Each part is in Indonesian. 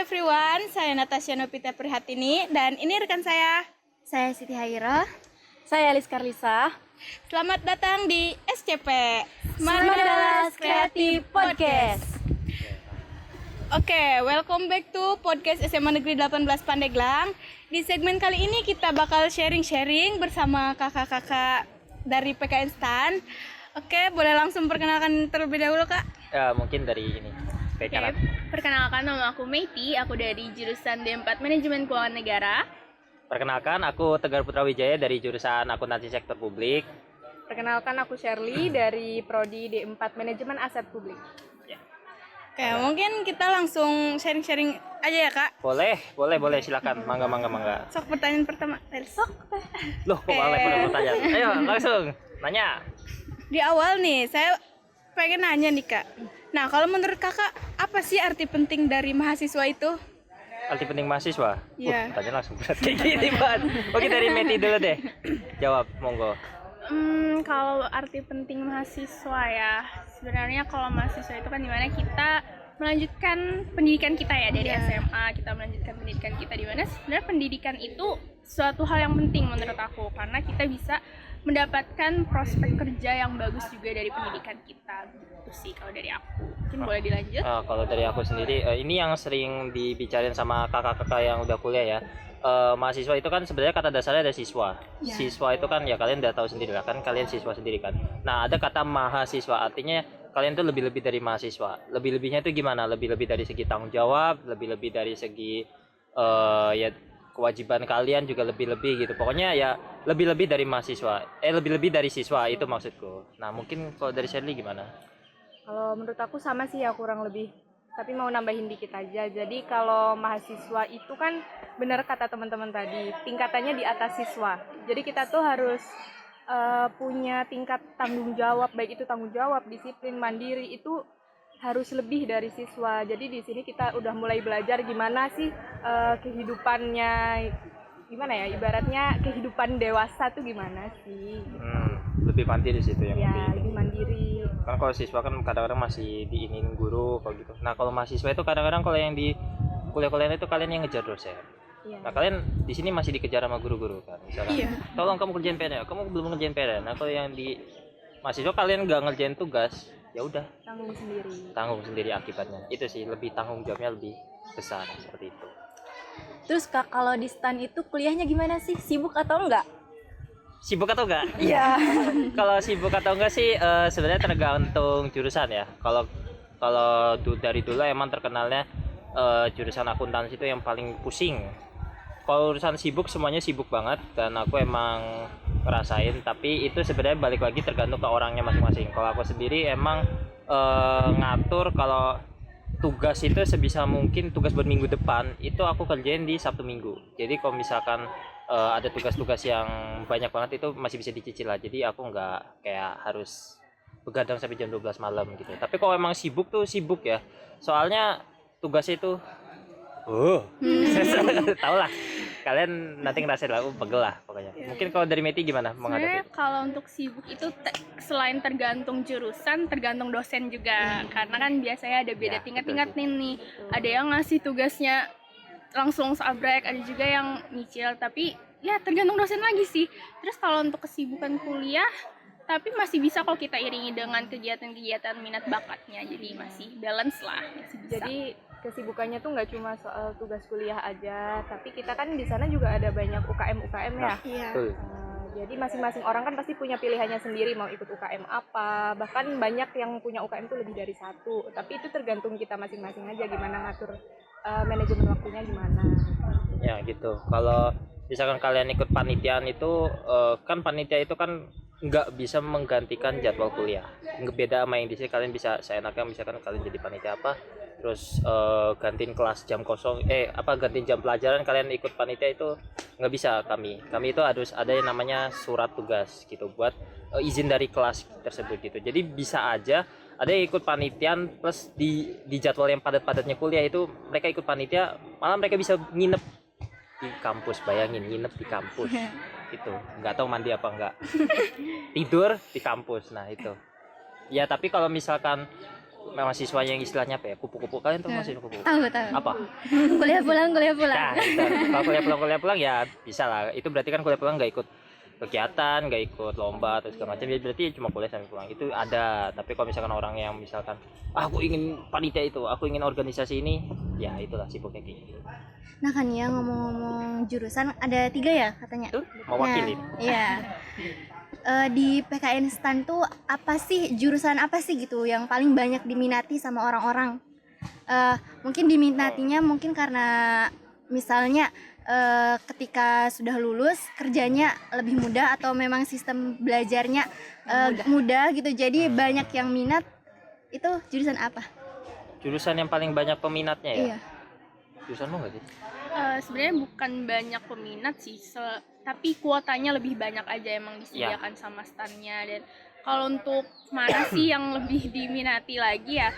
everyone, saya Natasha Novita Prihatini dan ini rekan saya. Saya Siti Haira. Saya Elis Karlisa. Selamat datang di SCP Mandalas Creative Podcast. Oke, welcome back to podcast SMA Negeri 18 Pandeglang. Di segmen kali ini kita bakal sharing-sharing bersama kakak-kakak dari PKN STAN. Oke, boleh langsung perkenalkan terlebih dahulu, Kak? Ya, mungkin dari ini. Oke, perkenalkan nama aku Meiti, aku dari jurusan D4 Manajemen Keuangan Negara. Perkenalkan, aku Tegar Putra Wijaya dari jurusan Akuntansi Sektor Publik. Perkenalkan, aku Shirley dari Prodi D4 Manajemen Aset Publik. Oke, mungkin kita langsung sharing-sharing aja ya, Kak? Boleh, silakan. Mangga. Sok pertanyaan pertama. Loh, kok malah pada pertanyaan? Ayo, langsung nanya. Di awal nih, saya pengen nanya nih, Kak. Nah, kalau menurut Kakak, apa sih arti penting dari mahasiswa itu? Arti penting mahasiswa? Iya. Tanya langsung berat kayak gini, Pak. Oke, dari Meti dulu deh. Jawab, monggo. Kalau arti penting mahasiswa ya, sebenarnya kalau mahasiswa itu kan dimana kita melanjutkan pendidikan kita ya dari SMA, kita melanjutkan pendidikan kita dimana sebenarnya pendidikan itu suatu hal yang penting menurut aku karena kita bisa mendapatkan prospek kerja yang bagus juga dari pendidikan kita. Gitu sih kalau dari aku. Mungkin boleh dilanjut. Kalau dari aku sendiri, ini yang sering dibicarain sama kakak-kakak yang udah kuliah ya. Mahasiswa itu kan sebenarnya kata dasarnya ada siswa. Siswa itu kan ya kalian udah tahu sendiri lah kan, kalian siswa sendiri kan. Nah, ada kata mahasiswa, artinya kalian tuh lebih-lebih dari mahasiswa. Lebih-lebihnya itu gimana? Lebih-lebih dari segi tanggung jawab, lebih-lebih dari segi ya kewajiban kalian juga lebih-lebih gitu. Pokoknya ya lebih-lebih dari mahasiswa. Lebih-lebih dari siswa itu maksudku. Nah, mungkin kalau dari Shirley gimana? Kalau menurut aku sama sih ya, kurang lebih. Tapi mau nambahin dikit aja. Jadi kalau mahasiswa itu kan benar kata teman-teman tadi, tingkatannya di atas siswa. Jadi kita tuh harus punya tingkat tanggung jawab, baik itu tanggung jawab, disiplin, mandiri itu harus lebih dari siswa. Jadi di sini kita udah mulai belajar gimana sih kehidupannya, gimana ya, ibaratnya kehidupan dewasa tuh gimana sih. Lebih mandiri sih itu yang lebih mandiri. Kan kalau siswa kan kadang-kadang masih diinin guru kalau gitu. Nah, kalau mahasiswa itu kadang-kadang kalau yang di kuliah-kuliah itu kalian yang ngejar dosen. Nah, kalian di sini masih dikejar sama guru-guru kan. Misalnya, tolong kamu kerjain PR, kamu belum ngerjain PR. Nah, kalau yang di mahasiswa kalian nggak ngerjain tugas, ya udah tanggung sendiri akibatnya. Itu sih, lebih tanggung jawabnya lebih besar seperti itu. Terus Kak, kalau di STAN itu kuliahnya gimana sih? Sibuk atau enggak? Sibuk atau enggak? Iya. Kalau sibuk atau enggak sih sebenarnya tergantung jurusan ya. Kalau dari dulu emang terkenalnya jurusan akuntansi itu yang paling pusing. Kalau urusan sibuk semuanya sibuk banget dan aku emang ngerasain, tapi itu sebenarnya balik lagi tergantung ke orangnya masing-masing. Kalau aku sendiri emang ngatur kalau tugas itu sebisa mungkin tugas buat minggu depan itu aku kerjain di Sabtu Minggu. Jadi kalau misalkan ada tugas-tugas yang banyak banget itu masih bisa dicicil lah. Jadi aku nggak kayak harus begadang sampai jam 12 malam gitu. Tapi kalau emang sibuk tuh sibuk ya. Soalnya tugasnya itu tahu lah. Kalian nanti ngerasain lah, pegel lah pokoknya. Mungkin kalau dari Meti gimana menghadapi? Kalau untuk sibuk itu selain tergantung jurusan, tergantung dosen juga. Karena kan biasanya ada beda tingkat-tingkat nih. Ada yang ngasih tugasnya langsung sabrek, ada juga yang nyicil. Tapi ya tergantung dosen lagi sih. Terus kalau untuk kesibukan kuliah, tapi masih bisa kalau kita iringi dengan kegiatan-kegiatan minat bakatnya. Jadi masih balance lah, masih bisa. Jadi kesibukannya tuh nggak cuma soal tugas kuliah aja, tapi kita kan di sana juga ada banyak UKM ya. Iya. Jadi masing-masing orang kan pasti punya pilihannya sendiri mau ikut UKM apa. Bahkan banyak yang punya UKM tuh lebih dari satu. Tapi itu tergantung kita masing-masing aja gimana ngatur manajemen waktunya gimana. Ya gitu. Kalau misalkan kalian ikut panitiaan itu kan panitia itu kan nggak bisa menggantikan jadwal kuliah. Beda sama yang di sini, kalian bisa seenaknya misalkan kalian jadi panitia apa, terus gantiin kelas jam kosong, gantiin jam pelajaran kalian ikut panitia itu nggak bisa. Kami itu harus ada yang namanya surat tugas gitu buat izin dari kelas tersebut gitu. Jadi bisa aja ada yang ikut panitian plus di jadwal yang padat-padatnya kuliah itu mereka ikut panitia, malah mereka bisa nginep di kampus. Bayangin nginep di kampus itu, nggak tahu mandi apa enggak, tidur di kampus. Nah itu ya, tapi kalau misalkan mahasiswa yang istilahnya apa ya, kupu-kupu. Kalian tuh masih kupu-kupu Tahu. apa? Kuliah pulang. Nah, itu. Kalau kuliah pulang ya bisa lah. Itu berarti kan kuliah pulang nggak ikut kegiatan, nggak ikut lomba atau segala macam. Ya berarti cuma kuliah sampai pulang. Itu ada. Tapi kalau misalkan orang yang misalkan, aku ingin panitia itu, aku ingin organisasi ini, ya itulah sibuknya kayak gitu. Nah kan ya, ngomong-ngomong jurusan ada 3 ya katanya. Tuh, mewakili. Nah, iya. Di PKN STAN tuh apa sih, jurusan apa sih gitu yang paling banyak diminati sama orang-orang? Mungkin diminatinya mungkin karena misalnya ketika sudah lulus kerjanya lebih mudah, atau memang sistem belajarnya mudah gitu, jadi banyak yang minat. Itu jurusan apa? Jurusan yang paling banyak peminatnya ya? Iya. Jurusanmu nggak sih? Sebenarnya bukan banyak peminat sih, tapi kuotanya lebih banyak aja emang disediakan sama stannya. Dan kalau untuk mana sih yang lebih diminati lagi ya,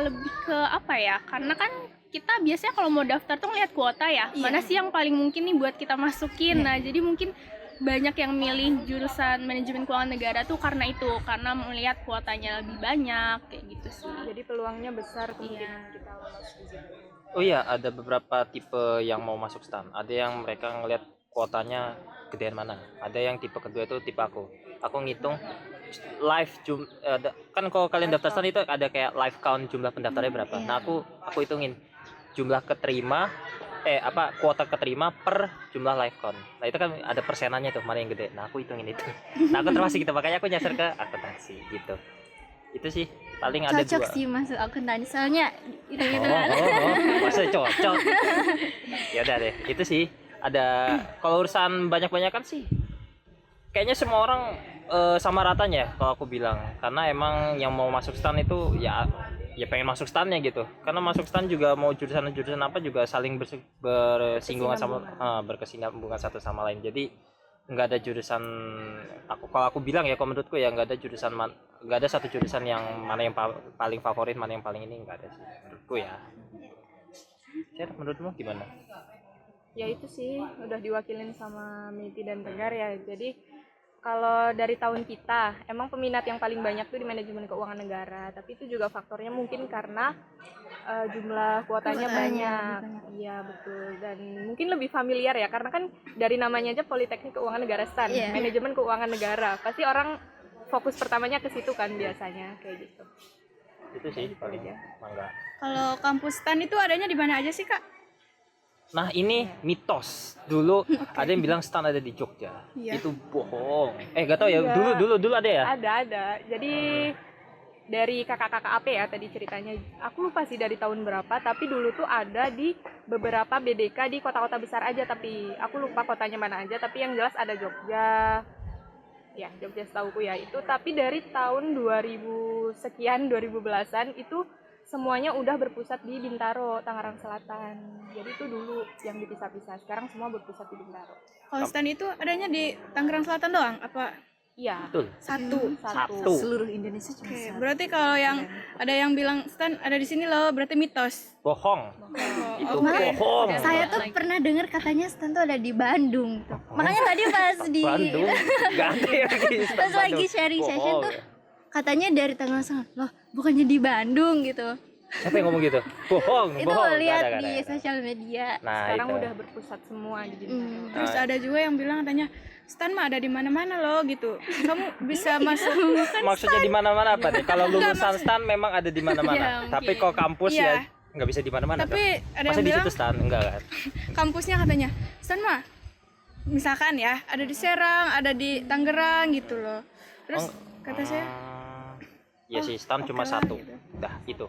lebih ke apa ya, karena kan kita biasanya kalau mau daftar tuh ngeliat kuota ya, mana sih yang paling mungkin nih buat kita masukin. Nah jadi mungkin banyak yang milih jurusan manajemen keuangan negara tuh karena itu, karena melihat kuotanya lebih banyak kayak gitu sih. Jadi peluangnya besar kemungkinan kita lolos di situ. Oh iya, ada beberapa tipe yang mau masuk STAN. Ada yang mereka ngelihat kuotanya gedean mana. Ada yang tipe kedua itu tipe aku. Aku ngitung kan kalau kalian daftar STAN itu ada kayak live count jumlah pendaftarnya berapa. Nah, aku hitungin jumlah keterima kuota keterima per jumlah live count. Nah, itu kan ada persenannya tuh, mana yang gede. Nah, aku hitungin itu. Nah, aku termasuk gitu, makanya aku nyasar ke akuntansi gitu. Itu sih paling ada Cocok dua. sih masuk akuntansi, soalnya itu Masa cocok. Ya udah deh, itu sih. Ada kalau urusan banyak-banyakan sih kayaknya semua orang sama ratanya kalau aku bilang, karena emang yang mau masuk STAN itu ya pengen masuk STAN-nya gitu. Karena masuk STAN juga mau jurusan apa juga saling bersinggungan sama berkesinambungan satu sama lain. Jadi nggak ada jurusan, kalau aku bilang ya, kalau menurutku ya nggak ada satu jurusan yang mana yang paling favorit, mana yang paling ini, nggak ada sih menurutku ya. Menurutmu gimana? Ya itu sih udah diwakilin sama Miti dan Tegar ya. Jadi kalau dari tahun kita emang peminat yang paling banyak tuh di manajemen keuangan negara, tapi itu juga faktornya mungkin karena jumlah kuotanya banyak. Iya betul, dan mungkin lebih familiar ya, karena kan dari namanya aja Politeknik Keuangan Negara STAN, manajemen keuangan negara, pasti orang fokus pertamanya ke situ kan biasanya kayak gitu. Itu sih paling mangga. Kalau kampus STAN itu adanya di mana aja sih, Kak? Nah, ini mitos. Dulu ada yang bilang STAN ada di Jogja. Itu bohong. Gak tahu ya. Dulu ada ya? Ada. Jadi dari kakak-kakak AP ya tadi ceritanya. Aku lupa sih dari tahun berapa, tapi dulu tuh ada di beberapa BDK di kota-kota besar aja, tapi aku lupa kotanya mana aja, tapi yang jelas ada Jogja. Ya, Jogja setauku ya itu. Tapi dari tahun 2000 sekian, 2010-an itu semuanya udah berpusat di Bintaro, Tangerang Selatan. Jadi itu dulu yang dipisah-pisah. Sekarang semua berpusat di Bintaro. Kalau STAN itu adanya di Tangerang Selatan doang? Apa Iya. Betul. Satu. seluruh Indonesia cuma Oke, satu. berarti kalau yang ada yang bilang STAN ada di sini loh, berarti mitos. Bohong. Itu oke. bohong. Saya tuh pernah dengar katanya STAN tuh ada di Bandung tuh. Makanya tadi pas di Bandung. Gak ada yang di STAN pas lagi Bandung. sharing session Bohong. tuh katanya dari Tangerang Selatan. Loh, bukannya di Bandung gitu. Siapa yang ngomong gitu? Bohong. Itu Bohong. lihat Nggak ada. di sosial media. Nah, Sekarang itu. udah berpusat semua di Bintaro. Terus ada juga yang bilang katanya STAN mah ada di mana-mana loh gitu. Kamu bisa masuk Maksudnya di mana-mana apa nih? Kalau lulusan STAN memang ada di Ya, mana-mana. Tapi mungkin. kalau kampus Iya. ya nggak bisa di mana-mana. Tapi ada Masa yang di bilang situ STAN enggak kan? kampusnya katanya STAN mah misalkan ya ada di Serang, ada di Tangerang gitu loh. Terus kata saya Ya sih, STAN cuma oke lah, satu. gitu. Dah, itu.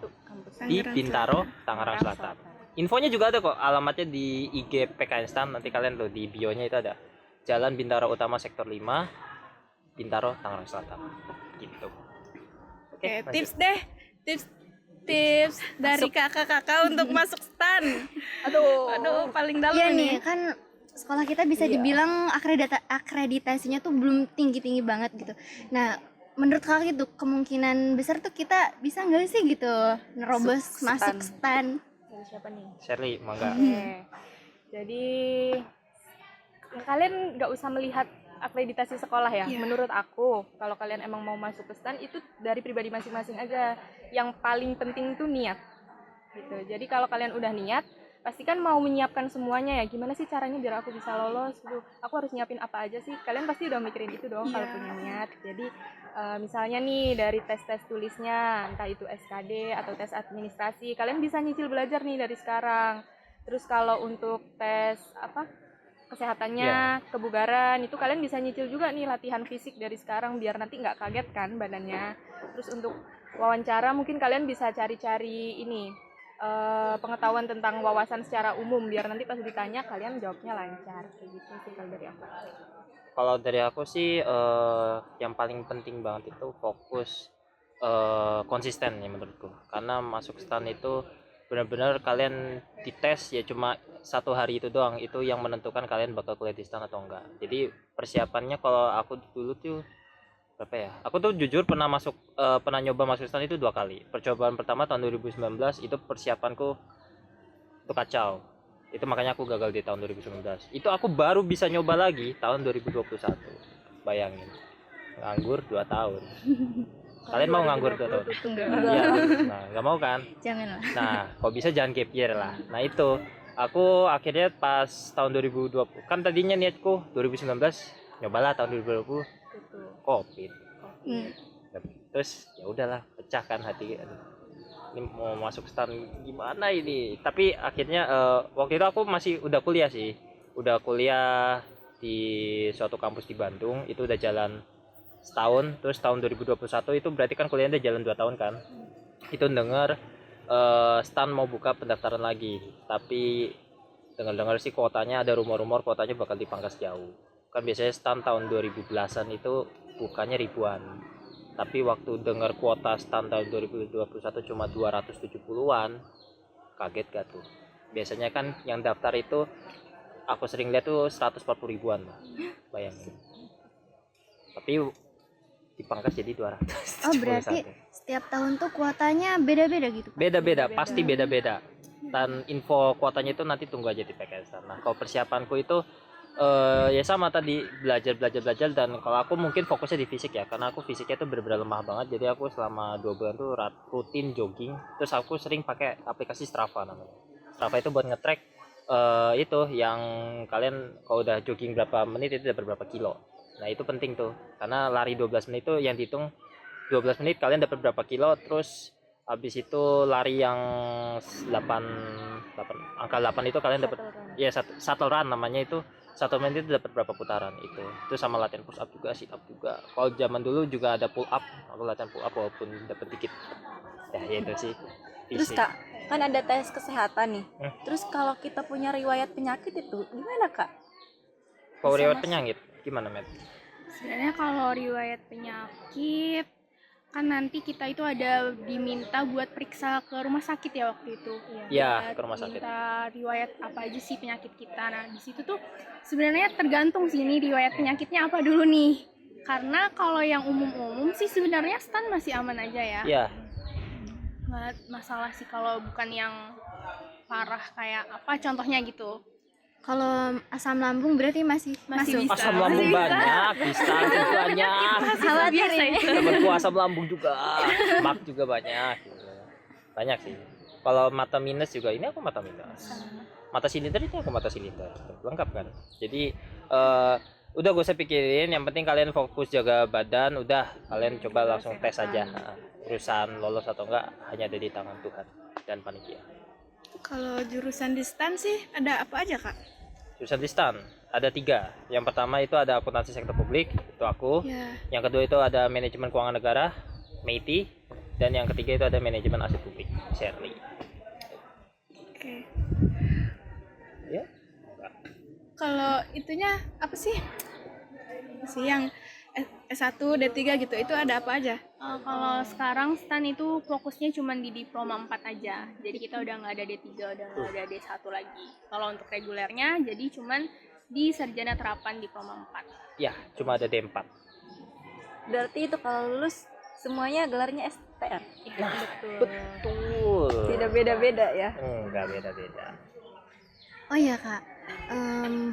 Di Tangerang Bintaro, Tangerang Selatan. Infonya juga ada kok, alamatnya di IG PKN STAN. Nanti kalian tuh di bio-nya itu ada. Jalan Bintaro Utama Sektor 5, Bintaro, Tangerang Selatan. Gitu. Oke, tips deh. Tips dari kakak-kakak untuk masuk STAN. Aduh, paling dalam Iya nih. nih, kan sekolah kita bisa dibilang akreditasinya tuh belum tinggi-tinggi banget gitu. Nah, menurut kakak itu kemungkinan besar tuh kita bisa nggak sih gitu nerobos masuk STAN? Dari siapa nih? Shirley, mangga. Oke. Jadi kalian nggak usah melihat akreditasi sekolah ya. Iya. Menurut aku, kalau kalian emang mau masuk ke STAN itu dari pribadi masing-masing aja. Yang paling penting tuh niat. Gitu. Jadi kalau kalian udah niat, pasti kan mau menyiapkan semuanya ya. Gimana sih caranya biar aku bisa lolos gitu. Aku harus nyiapin apa aja sih? Kalian pasti udah mikirin itu dong kalau Iya. punya niat. Jadi misalnya nih dari tes-tes tulisnya, entah itu SKD atau tes administrasi, kalian bisa nyicil belajar nih dari sekarang. Terus kalau untuk tes kesehatannya, kebugaran, itu kalian bisa nyicil juga nih latihan fisik dari sekarang biar nanti nggak kaget kan badannya. Terus untuk wawancara mungkin kalian bisa cari-cari ini pengetahuan tentang wawasan secara umum biar nanti pas ditanya kalian jawabnya lancar kayak gitu sih kalau dari aku. Kalau dari aku sih yang paling penting banget itu fokus konsisten ya menurutku, karena masuk STAN itu benar-benar kalian dites ya cuma 1 hari itu doang, itu yang menentukan kalian bakal kuliah di STAN atau enggak. Jadi persiapannya kalau aku dulu tuh berapa ya, aku tuh jujur pernah nyoba masuk STAN itu 2 kali. Percobaan pertama tahun 2019 itu persiapanku itu kacau, itu makanya aku gagal di tahun 2019. Itu aku baru bisa nyoba lagi tahun 2021. Bayangin, nganggur 2 tahun. Kalian mau nganggur 2 tahun? Iya. Nah, nggak mau kan? Jangan lah. Nah, kok bisa jangan gap year lah. Nah, itu aku akhirnya pas tahun 2020, kan tadinya niatku 2019 nyobalah, tahun 2020 Covid. Hmm. Terus ya udahlah, pecah kan hati. Aduh, ini mau masuk STAN gimana ini? Tapi akhirnya waktu itu aku masih udah kuliah sih. Udah kuliah di suatu kampus di Bandung, itu udah jalan setahun. Terus tahun 2021 itu berarti kan kuliahnya udah jalan 2 tahun kan. Itu denger STAN mau buka pendaftaran lagi. Tapi dengar-dengar sih kuotanya, ada rumor-rumor kuotanya bakal dipangkas jauh. Kan biasanya STAN tahun 2010-an itu bukanya ribuan. Tapi waktu dengar kuota STAN tahun 2021 cuma 270-an, kaget gak tuh? Biasanya kan yang daftar itu aku sering lihat tuh 140 ribuan lah, bayangin. Tapi dipangkas jadi 200. Oh, berarti setiap tahun tuh kuotanya beda-beda gitu, Kak? Beda-beda, pasti beda-beda. Dan info kuotanya itu nanti tunggu aja di PKS. Nah, kalau persiapanku itu ya sama tadi, belajar, dan kalau aku mungkin fokusnya di fisik ya, karena aku fisiknya tuh bener-bener lemah banget. Jadi aku selama 2 bulan tuh rutin jogging. Terus aku sering pakai aplikasi Strava namanya. Strava itu buat nge-track itu yang kalian kalau udah jogging berapa menit itu dapat berapa kilo. Nah, itu penting tuh, karena lari 12 menit itu yang dihitung 12 menit kalian dapat berapa kilo. Terus habis itu lari yang 8 itu kalian dapat ya shuttle run namanya, itu 1 menit itu dapat berapa putaran itu sama latihan push up juga, sit up juga. Kalau zaman dulu juga ada pull up, aku latihan pull up walaupun dapat dikit ya itu sih. Terus Kak, kan ada tes kesehatan nih. Hmm. Terus kalau kita punya riwayat penyakit itu gimana Kak? Kalau Bisa riwayat masuk. penyakit gimana, Matt? Sebenarnya kalau riwayat penyakit kan nanti kita itu ada diminta buat periksa ke rumah sakit ya waktu itu. Ya, Buat ke rumah sakit. minta riwayat apa aja sih penyakit kita. Nah, di situ tuh sebenarnya tergantung sih ini riwayat penyakitnya apa dulu nih. Karena kalau yang umum-umum sih sebenarnya STAN masih aman aja ya. Ya, Nggak masalah sih kalau bukan yang parah kayak apa contohnya gitu. Kalau asam lambung berarti masih masuk. bisa. asam lambung Bisa. banyak, bisa banyak. Khawatir ya. Temanku asam lambung juga, mak juga banyak gitu. Banyak sih. Kalau mata minus juga, ini aku mata minus. Mata silinder itu aku mata silinder, lengkap kan. Jadi udah gak usah pikirin, yang penting kalian fokus jaga badan. Udah kalian coba langsung tes aja. Urusan lolos atau enggak hanya ada di tangan Tuhan dan panitia. Kalau jurusan di STAN sih ada apa aja, Kak? Jurusan di STAN ada 3. Yang pertama itu ada akuntansi sektor publik, itu aku. Ya. Yang kedua itu ada manajemen keuangan negara, MEITI. Dan yang ketiga itu ada manajemen aset publik, Shirley. Oke. Ya. Kalau itunya apa sih? Yang S1, D3 gitu, itu ada apa aja? Kalau sekarang STAN itu fokusnya cuma di diploma 4 aja. Jadi kita udah nggak ada D3, udah nggak ada D1 lagi. Kalau untuk regulernya jadi cuman di sarjana terapan diploma 4. Ya, cuma ada D4. Berarti itu kalau lulus semuanya gelarnya STM. Iya, betul. Betul. Tidak beda-beda ya. Enggak beda-beda. Oh iya, Kak.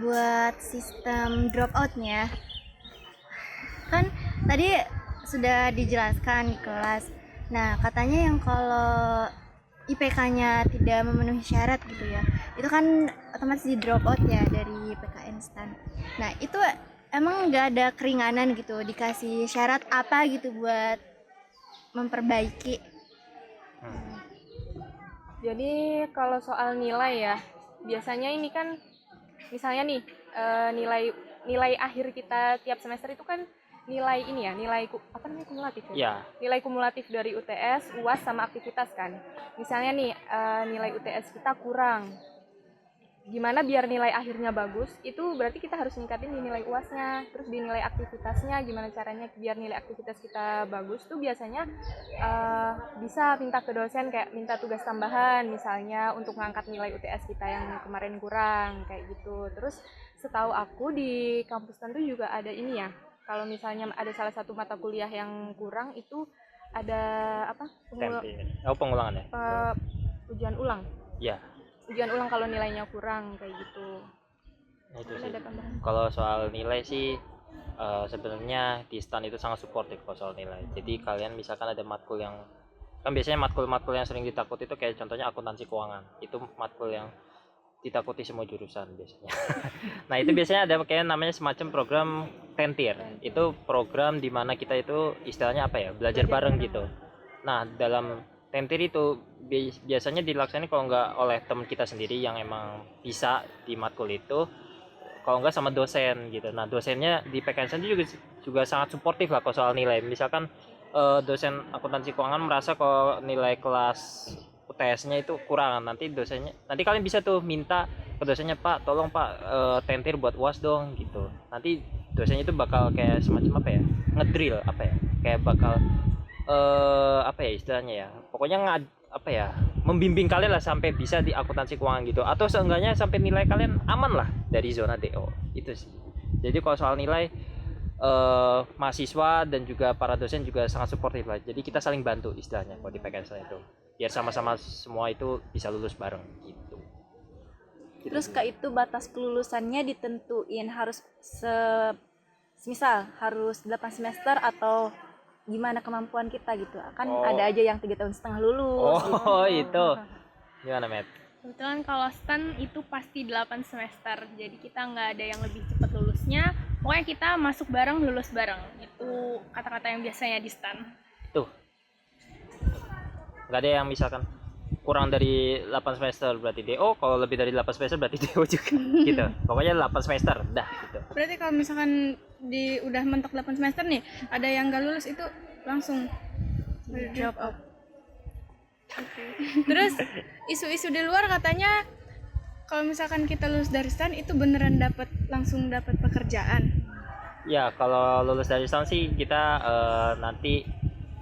Buat sistem dropoutnya Kan tadi sudah dijelaskan di kelas. Nah, katanya yang kalau IPK-nya tidak memenuhi syarat gitu ya, itu kan otomatis di drop out ya dari PKN STAN. Nah, itu emang nggak ada keringanan gitu, dikasih syarat apa gitu buat memperbaiki. Jadi kalau soal nilai ya, biasanya ini kan misalnya nih nilai akhir kita tiap semester itu kan nilai ini ya, apa namanya, kumulatif ya? Ya, Nilai kumulatif dari UTS, UAS sama aktivitas kan. Misalnya nih nilai UTS kita kurang. Gimana biar nilai akhirnya bagus? Itu berarti kita harus ningkatin di nilai UAS-nya, terus di nilai aktivitasnya gimana caranya biar nilai aktivitas kita bagus tuh biasanya bisa minta ke dosen kayak minta tugas tambahan misalnya untuk ngangkat nilai UTS kita yang kemarin kurang kayak gitu. Terus setahu aku di kampus tentu juga ada ini ya. Kalau misalnya ada salah satu mata kuliah yang kurang itu ada apa? pengulangan ya. Ujian ulang. Ya, Ujian ulang kalau nilainya kurang kayak gitu. itu sih. Ada tambahan. Kalau soal nilai sih sebenarnya di STAN itu sangat suportif kalau soal nilai. Jadi kalian misalkan ada matkul yang kan biasanya matkul-matkul yang sering ditakuti itu kayak contohnya akuntansi keuangan. Itu matkul yang ditakuti semua jurusan biasanya. Nah, itu biasanya ada kayak namanya semacam program tentir. Itu program di mana kita itu istilahnya apa ya? Belajar bareng gitu. Nah, dalam tentir itu biasanya dilaksanakan kalau nggak oleh teman kita sendiri yang emang bisa di matkul itu, kalau nggak sama dosen gitu. Nah, dosennya di PKN sendiri juga sangat suportif lah kalau soal nilai. Misalkan dosen akuntansi keuangan merasa kalau nilai kelas UTS-nya itu kurang, nanti kalian bisa tuh minta ke dosennya, Pak, tolong Pak tentir buat UAS dong gitu. Nanti dosennya itu bakal kayak semacam apa ya, ngedrill apa ya, kayak bakal apa ya istilahnya ya, pokoknya membimbing kalian lah sampai bisa di akuntansi keuangan gitu, atau seenggaknya sampai nilai kalian aman lah dari zona DO itu sih. Jadi kalau soal nilai mahasiswa dan juga para dosen juga sangat suportif lah. Jadi kita saling bantu istilahnya kalau di PKN itu, biar sama-sama semua itu bisa lulus bareng gitu. Terus Kak, itu batas kelulusannya ditentuin harus misal harus 8 semester atau gimana kemampuan kita gitu. Kan ada aja yang 3 tahun setengah lulus gitu. Itu gimana, Matt? Kebetulan kalau STAN itu pasti 8 semester, jadi kita nggak ada yang lebih cepat lulusnya. Pokoknya kita masuk bareng, lulus bareng. Itu kata-kata yang biasanya di STAN. Tuh, nggak ada yang misalkan kurang dari 8 semester berarti DO, kalau lebih dari 8 semester berarti DO juga gitu. Pokoknya 8 semester dah gitu. Berarti kalau misalkan udah mentok 8 semester nih, ada yang nggak lulus itu langsung drop out. Terus isu-isu di luar katanya kalau misalkan kita lulus dari STAN itu beneran langsung dapat pekerjaan. Ya, kalau lulus dari STAN sih kita nanti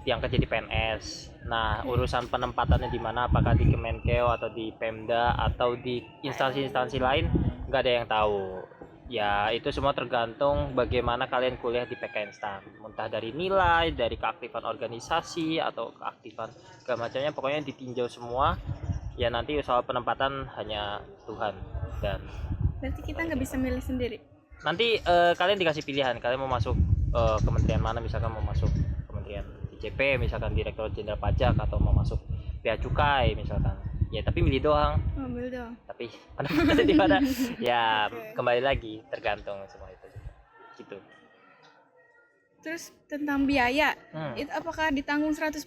diangkat jadi PNS. Nah, urusan penempatannya di mana, apakah di Kemenkeu atau di Pemda atau di instansi-instansi lain, nggak ada yang tahu. Ya, itu semua tergantung bagaimana kalian kuliah di PKN STAN. Entah dari nilai, dari keaktifan organisasi atau keaktifan segala macamnya, pokoknya ditinjau semua. Ya, nanti soal penempatan hanya Tuhan. Dan Berarti kita nggak bisa milih sendiri. nanti kalian dikasih pilihan, kalian mau masuk kementerian mana, misalkan mau masuk kementerian DJP, misalkan Direktur Jenderal Pajak, atau mau masuk Bea Cukai misalkan. Ya, tapi milih doang. Ambil dong. Tapi penempatannya di mana? Ya, kembali lagi tergantung semua itu. Gitu. Terus tentang biaya, itu apakah ditanggung 100%?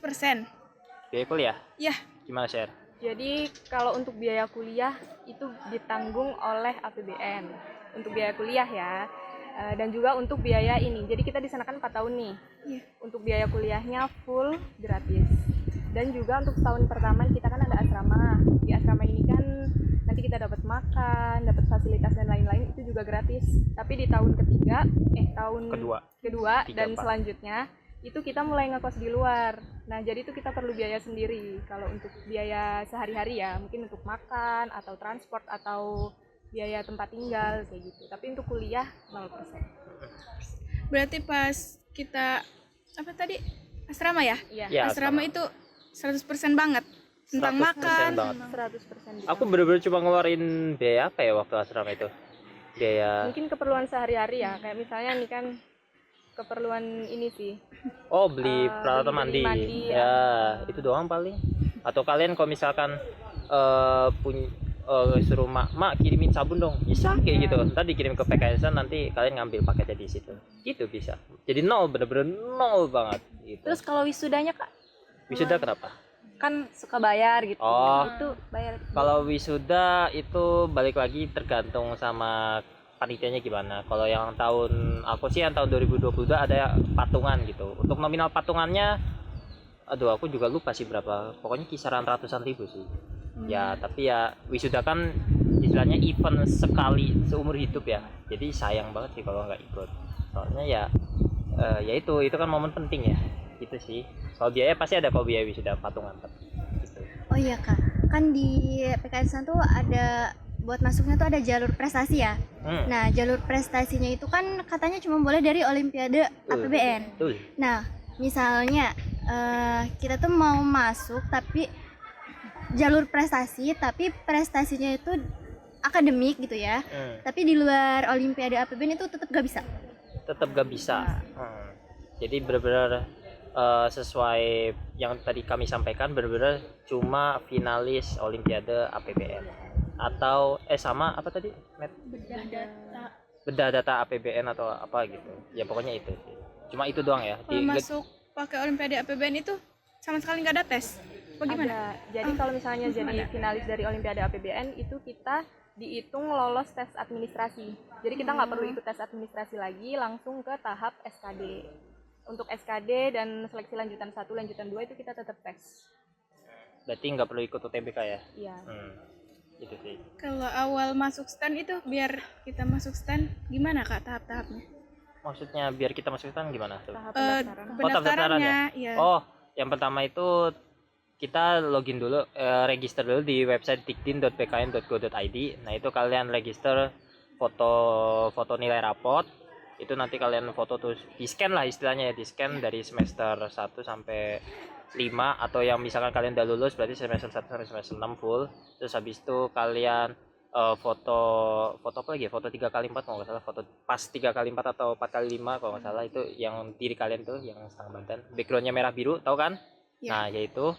Biaya kuliah? Ya. Gimana, Share? Jadi kalau untuk biaya kuliah itu ditanggung oleh APBN untuk biaya kuliah ya. Dan juga untuk biaya ini. Jadi kita di sana kan 4 tahun nih. Iya. Untuk biaya kuliahnya full gratis. Dan juga untuk tahun pertama kita kan ada asrama. Di asrama ini kan nanti kita dapat makan, dapat fasilitas dan lain-lain, itu juga gratis. Tapi di tahun kedua dan 3, 4. selanjutnya itu kita mulai ngekos di luar. Nah, jadi itu kita perlu biaya sendiri. Kalau untuk biaya sehari-hari ya, mungkin untuk makan atau transport atau biaya tempat tinggal kayak gitu. Tapi untuk kuliah 0%. Berarti pas kita asrama ya? Iya. Ya, Asrama itu 100% banget tentang 100% makan. banget. 100% Aku bener-bener cuma ngeluarin biaya apa ya waktu asrama itu? Biaya mungkin keperluan sehari-hari ya, kayak misalnya nih kan keperluan ini sih. Oh, beli peralatan beli mandi. mandi, Ya, itu doang paling. Atau kalian kalau misalkan punya suruh mak kirimin sabun dong, bisa kayak gitu. Ntar dikirim ke PKS nanti kalian ngambil paketnya di situ. Gitu bisa. Jadi nol, bener-bener nol banget gitu. Terus kalau wisudanya Kak, Wisuda kenapa? kan suka bayar gitu. Oh. Itu bayar. Kalau wisuda itu balik lagi tergantung sama panitianya gimana. Kalau yang tahun aku sih yang tahun 2022 ada patungan gitu. Untuk nominal patungannya, aduh aku juga lupa sih berapa. Pokoknya kisaran ratusan ribu sih. Ya tapi ya wisuda kan istilahnya event sekali seumur hidup ya. Jadi sayang banget sih kalau nggak ikut. Soalnya ya itu kan momen penting ya. Gitu sih. Kalau biaya pasti ada kalau biaya wisuda patungan. Gitu. Oh iya Kak, kan di PKN Stan tuh ada buat masuknya tuh ada jalur prestasi ya. Nah, jalur prestasinya itu kan katanya cuma boleh dari Olimpiade APBN. Betul. Nah, misalnya kita tuh mau masuk tapi jalur prestasi, tapi prestasinya itu akademik gitu ya. Tapi di luar Olimpiade APBN itu tetap gak bisa. Tetap gak bisa. Jadi benar-benar sesuai yang tadi kami sampaikan, benar-benar cuma finalis Olimpiade APBN atau sama apa tadi? Bedah data APBN atau apa gitu. Ya pokoknya itu sih. Cuma itu doang ya. Kalau masuk pakai Olimpiade APBN itu sama sekali nggak ada tes. Bagaimana? Ada. Jadi kalau misalnya jadi finalis dari Olimpiade APBN itu kita dihitung lolos tes administrasi. Jadi kita nggak perlu ikut tes administrasi lagi, langsung ke tahap SKD. Untuk SKD dan seleksi lanjutan 1, lanjutan 2 itu kita tetap tes. Berarti nggak perlu ikut UTBK ya? Iya. Gitu sih. Kalau awal masuk stan itu biar kita masuk stan gimana Kak tahap-tahapnya? Maksudnya biar kita masuk stan gimana tuh? Tahap pendaftaran. Pendaftarannya, ya. Oh, yang pertama itu kita login dulu, register dulu di website dikdin.pkn.go.id. Nah itu kalian register foto nilai raport. Itu nanti kalian foto tuh di scan lah istilahnya ya, di scan dari semester 1 sampai 5, atau yang misalkan kalian udah lulus berarti semester 1 sampai semester 6 full. Terus habis itu kalian foto apa lagi ya? Foto 3x4 kalau nggak salah, foto pas 3x4 atau 4x5 kalau nggak salah, itu yang diri kalian tuh yang setengah badan, backgroundnya merah biru, tahu kan? Ya. Nah yaitu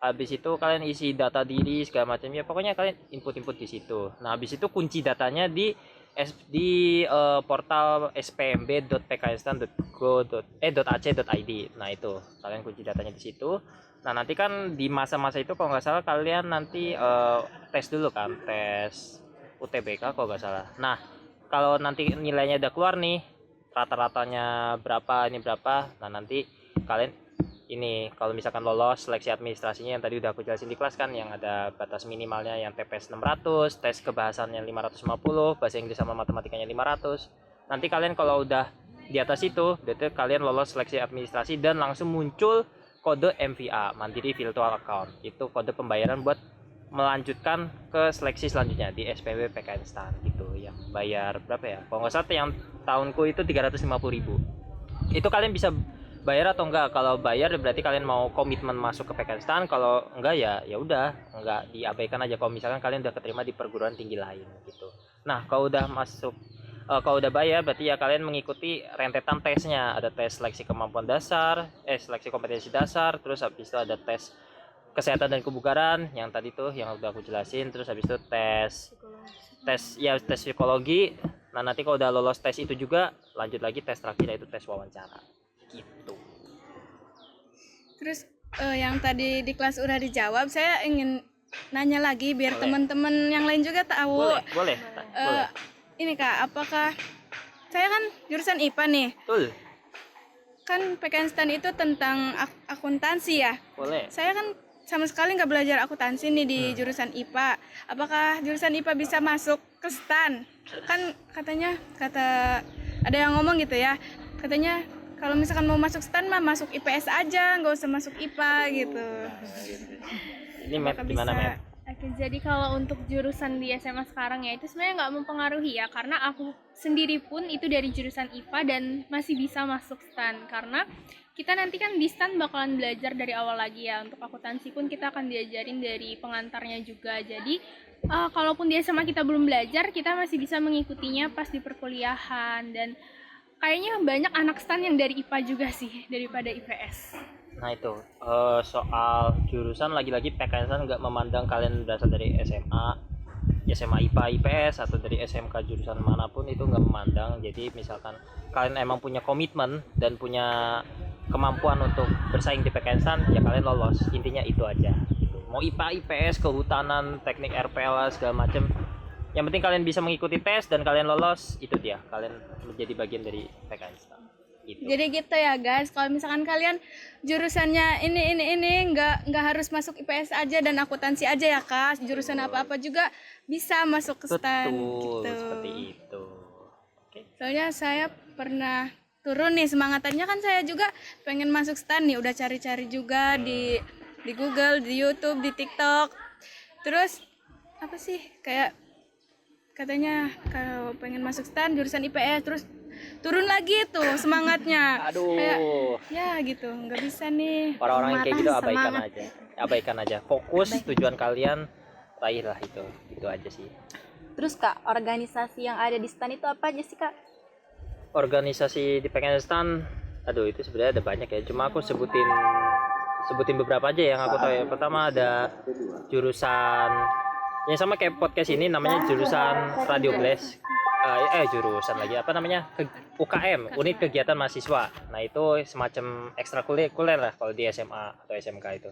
habis itu kalian isi data diri segala macam ya, pokoknya kalian input di situ. Nah habis itu kunci datanya di portal spmb.pkstan.ac.id. Nah itu kalian kunci datanya di situ. Nah nanti kan di masa-masa itu kalau nggak salah kalian nanti tes dulu kan, tes UTBK kalau nggak salah. Nah kalau nanti nilainya udah keluar nih, rata-ratanya berapa, ini berapa, nah nanti kalian ini kalau misalkan lolos seleksi administrasinya yang tadi udah aku jelasin di kelas kan, yang ada batas minimalnya yang TPS 600, tes kebahasannya 550, bahasa Inggris sama matematikanya 500. Nanti kalian kalau udah di atas itu, berarti kalian lolos seleksi administrasi dan langsung muncul kode MVA, Mandiri Virtual Account. Itu kode pembayaran buat melanjutkan ke seleksi selanjutnya di SPB PKN Stan gitu. Yang bayar berapa ya? Kalau nggak salah yang tahunku itu 350.000. Itu kalian bisa bayar atau enggak. Kalau bayar berarti kalian mau komitmen masuk ke PKN Stan, kalau enggak ya udah, enggak, diabaikan aja kalau misalkan kalian udah keterima di perguruan tinggi lain gitu. Nah kalau udah masuk, kalau udah bayar berarti ya kalian mengikuti rentetan tesnya. Ada tes seleksi kemampuan dasar, seleksi kompetensi dasar, terus habis itu ada tes kesehatan dan kebugaran yang tadi tuh yang udah aku jelasin, terus habis itu tes psikologi. Nah nanti kalau udah lolos tes itu juga lanjut lagi tes terakhir, yaitu tes wawancara gitu. Terus yang tadi di kelas udah dijawab, saya ingin nanya lagi biar teman-teman yang lain juga tahu. Boleh. Ini Kak, apakah saya kan jurusan IPA nih? Betul. Kan PKN Stan itu tentang akuntansi ya? Boleh. Saya kan sama sekali nggak belajar akuntansi nih di jurusan IPA. Apakah jurusan IPA bisa masuk ke Stan? Kan kata ada yang ngomong gitu ya, katanya kalau misalkan mau masuk Stan mah masuk IPS aja, nggak usah masuk IPA gitu. Ini Matt gimana Matt? Oke, jadi kalau untuk jurusan di SMA sekarang ya itu sebenarnya nggak mempengaruhi ya, karena aku sendiri pun itu dari jurusan IPA dan masih bisa masuk STAN, karena kita nanti kan di STAN bakalan belajar dari awal lagi ya. Untuk akuntansi pun kita akan diajarin dari pengantarnya juga, jadi kalaupun di SMA kita belum belajar, kita masih bisa mengikutinya pas di perkuliahan. Dan kayaknya banyak anak STAN yang dari IPA juga sih daripada IPS. Nah itu soal jurusan, lagi-lagi PKN STAN nggak memandang kalian berasal dari SMA IPA IPS atau dari SMK jurusan manapun, itu nggak memandang. Jadi misalkan kalian emang punya komitmen dan punya kemampuan untuk bersaing di PKN STAN, ya kalian lolos. Intinya itu aja gitu. Mau IPA IPS, kehutanan, teknik RPL segala macem, yang penting kalian bisa mengikuti tes dan kalian lolos, itu dia kalian menjadi bagian dari PKN STAN gitu. Jadi gitu ya guys, kalau misalkan kalian jurusannya ini nggak harus masuk IPS aja dan akuntansi aja ya Kak, jurusan apa-apa juga bisa masuk ke STAN Betul, gitu. seperti itu. Oke. Soalnya saya pernah turun nih semangatannya, kan saya juga pengen masuk STAN nih, udah cari-cari juga di Google, di YouTube, di TikTok. Terus apa sih, kayak katanya kalau pengen masuk STAN jurusan IPS, terus turun lagi tuh semangatnya. Aduh, Kayak, ya gitu, nggak bisa nih. orang-orang yang kayak gitu Semangat. abaikan aja. Fokus tujuan kalian, raihlah itu aja sih. Terus Kak, organisasi yang ada di STAN itu apa aja sih Kak? Organisasi di PKN STAN, aduh itu sebenarnya ada banyak ya. Cuma aku sebutin beberapa aja yang aku tahu ya. Pertama ada jurusan yang sama kayak podcast ini, namanya jurusan Radio Blast. Jurusan lagi apa namanya, UKM, unit kegiatan mahasiswa. Nah itu semacam ekstrakurikuler lah kalau di SMA atau SMK itu.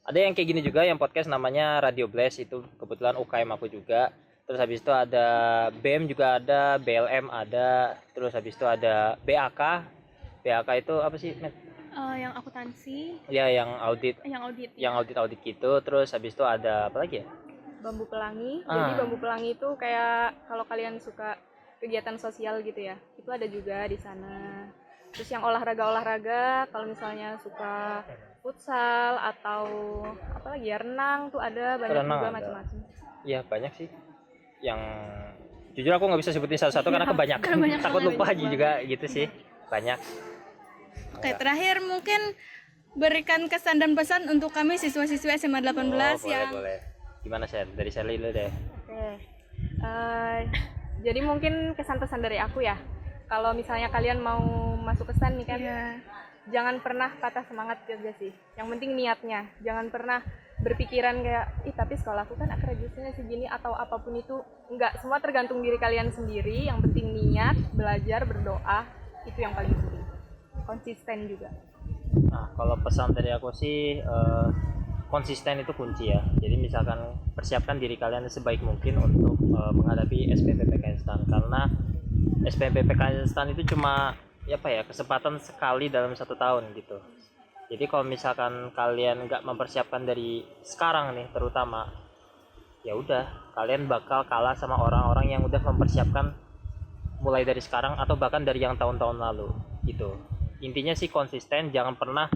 Ada yang kayak gini juga, yang podcast namanya Radio Blast, itu kebetulan UKM aku juga. Terus habis itu ada BEM juga ada, BLM ada, terus habis itu ada BAK itu apa sih, Met? Yang akuntansi, Ya yang audit yang audit. gitu. Terus habis itu ada apa lagi ya? Bambu Pelangi. Jadi Bambu Pelangi itu kayak kalau kalian suka kegiatan sosial gitu ya, itu ada juga di sana. Terus yang olahraga, kalau misalnya suka futsal atau apa lagi ya, renang tuh ada banyak Renang juga ada. macam-macam. Ya banyak sih. Yang jujur aku nggak bisa sebutin satu-satu karena kebanyakan. Takut lupa juga gitu sih. Banyak. Oke, terakhir mungkin berikan kesan dan pesan untuk kami siswa-siswa SMA 18 yang boleh. Gimana Sel? Dari Sally dulu deh. Oke. Jadi mungkin kesan pesan dari aku ya. Kalau misalnya kalian mau masuk ke STAN nih kan, jangan pernah patah semangat aja sih. Yang penting niatnya. Jangan pernah berpikiran kayak, tapi sekolahku kan akreditasinya segini atau apapun itu. Enggak, semua tergantung diri kalian sendiri. Yang penting niat, belajar, berdoa, itu yang paling penting. Konsisten juga. Nah, kalau pesan dari aku sih konsisten itu kunci ya. Jadi misalkan persiapkan diri kalian sebaik mungkin untuk menghadapi SPP PKN STAN, karena SPP PKN STAN itu cuma kesempatan sekali dalam 1 tahun gitu. Jadi kalau misalkan kalian nggak mempersiapkan dari sekarang nih terutama, ya udah kalian bakal kalah sama orang-orang yang udah mempersiapkan mulai dari sekarang atau bahkan dari yang tahun-tahun lalu gitu. Intinya sih konsisten, jangan pernah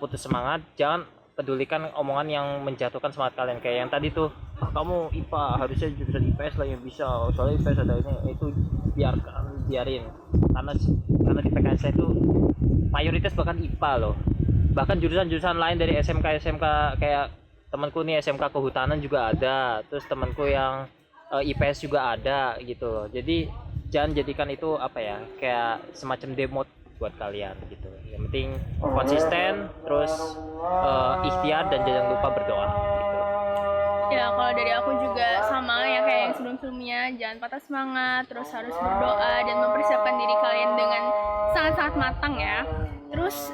putus semangat, jangan pedulikan omongan yang menjatuhkan semangat kalian, kayak yang tadi tuh, kamu IPA harusnya jurusan IPS lah yang bisa, soalnya IPS ada ini, itu biarin, karena di PKN saya itu mayoritas bahkan IPA loh, bahkan jurusan-jurusan lain dari SMK kayak temanku nih SMK kehutanan juga ada, terus temanku yang IPS juga ada gitu loh. Jadi jangan jadikan itu kayak semacam demo buat kalian gitu. Yang penting konsisten, terus ikhtiar, dan jangan lupa berdoa gitu. Ya kalau dari aku juga sama ya kayak yang sebelum-sebelumnya, jangan patah semangat, terus harus berdoa dan mempersiapkan diri kalian dengan sangat-sangat matang ya. Terus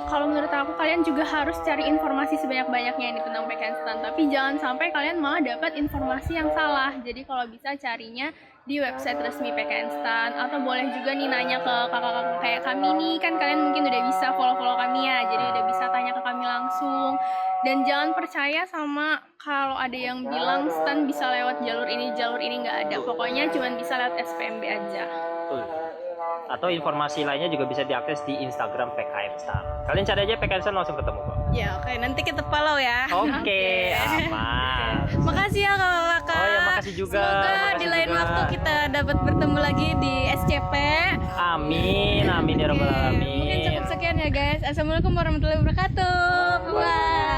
kalau menurut aku kalian juga harus cari informasi sebanyak-banyaknya ini tentang PKN STAN, tapi jangan sampai kalian malah dapat informasi yang salah. Jadi kalau bisa carinya di website resmi PKN STAN, atau boleh juga nih nanya ke kakak-kakak kayak kami nih, kan kalian mungkin udah bisa follow kami ya, jadi udah bisa tanya ke kami langsung. Dan jangan percaya sama kalau ada yang bilang STAN bisa lewat jalur ini nggak ada. Pokoknya cuma bisa lewat SPMB aja. Betul. Atau informasi lainnya juga bisa diakses di Instagram PKN STAN. Kalian cari aja PKN STAN langsung ketemu kok. ya oke, nanti kita follow ya. Oke, aman. Makasih ya kakak-kakak. Oh ya, makasih juga. Semoga Makasih di lain juga. waktu kita dapat bertemu lagi di SCP. Amin ya rabbal alamin. Mungkin cukup sekian ya guys. Assalamualaikum warahmatullahi wabarakatuh. Bye.